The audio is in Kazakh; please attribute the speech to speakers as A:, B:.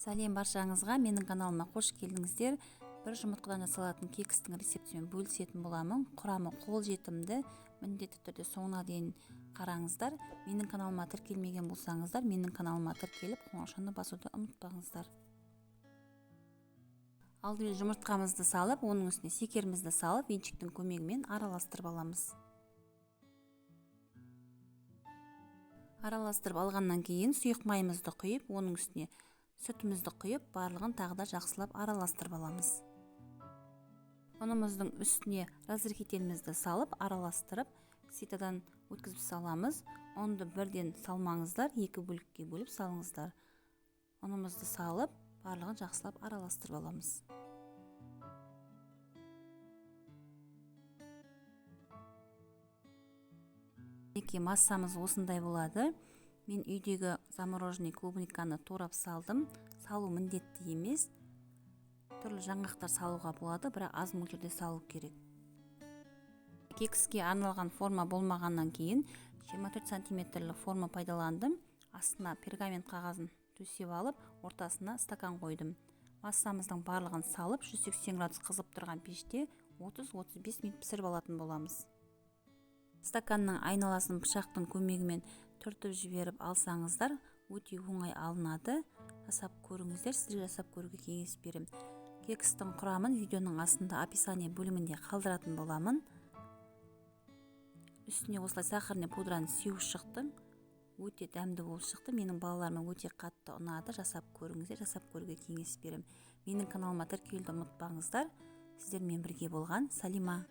A: Сәлем баршаңызға, менің каналыма қош келдіңіздер. Бір жұмыртқадан жасалатын кекстің рецептімен бөлісетін боламын. Құрамы қолжетімді, міндетті түрде соңына дейін қараңыздар. Менің каналыма тіркелмеген болсаңыздар, менің каналыма тіркеліп қоңырауды басуды ұмытпаңыздар. Алдымен жұмыртқамызды салып, оның үстіне секерімізді салып, венчиктің көмегімен араластырып аламыз. Араластырып алғаннан кейін сұйық майымызды құйып, оның үстіне сүтімізді құйып, барлығын тағы да жақсылап араластырып аламыз. Ұнымыздың үстіне разрыхителімізді салып, араластырып, ситадан өткізіп саламыз. Ұнды бірден салмаңыздар, екі бөлікке бөліп салыңыздар. Ұнымызды салып, барлығын жақсылап араластырып аламыз. Массамыз осындай болады. Мен үйдегі замороженный клубниканы турап салдым. Салу міндетті емес. Түрлі жаңғақтар салуға болады, бірақ аз мөлшерде салу керек. Кекске арналған форма болмағаннан кейін 24 сантиметрлі форма пайдаландым. Астына пергамент қағазын төсеп алып, ортасына стакан қойдым. Массамыздың барлығын салып, 180 градус қызып тұрған пеште 30-35 минут пісіріп алатын боламыз. Стаканның айналасын пышақтың көмегімен түртіп жіберіп алсаңыздар, өте оңай алынады. Жасап көріңіздер, сіздер жасап көруге кеңес беремін. Кекстің құрамын видеоның астында описание бөлімінде қалдыратын боламын. Үстіне осылай сахарный пудраны сеуіп шықтым. Өте дәмді болып шықты. Менің балаларыма өте қатты ұнады. Жасап көріңіздер, жасап көруге кеңес беремін. Менің каналыма тіркелуді ұмытпаңыздар. Сіздермен бірге болған Салима.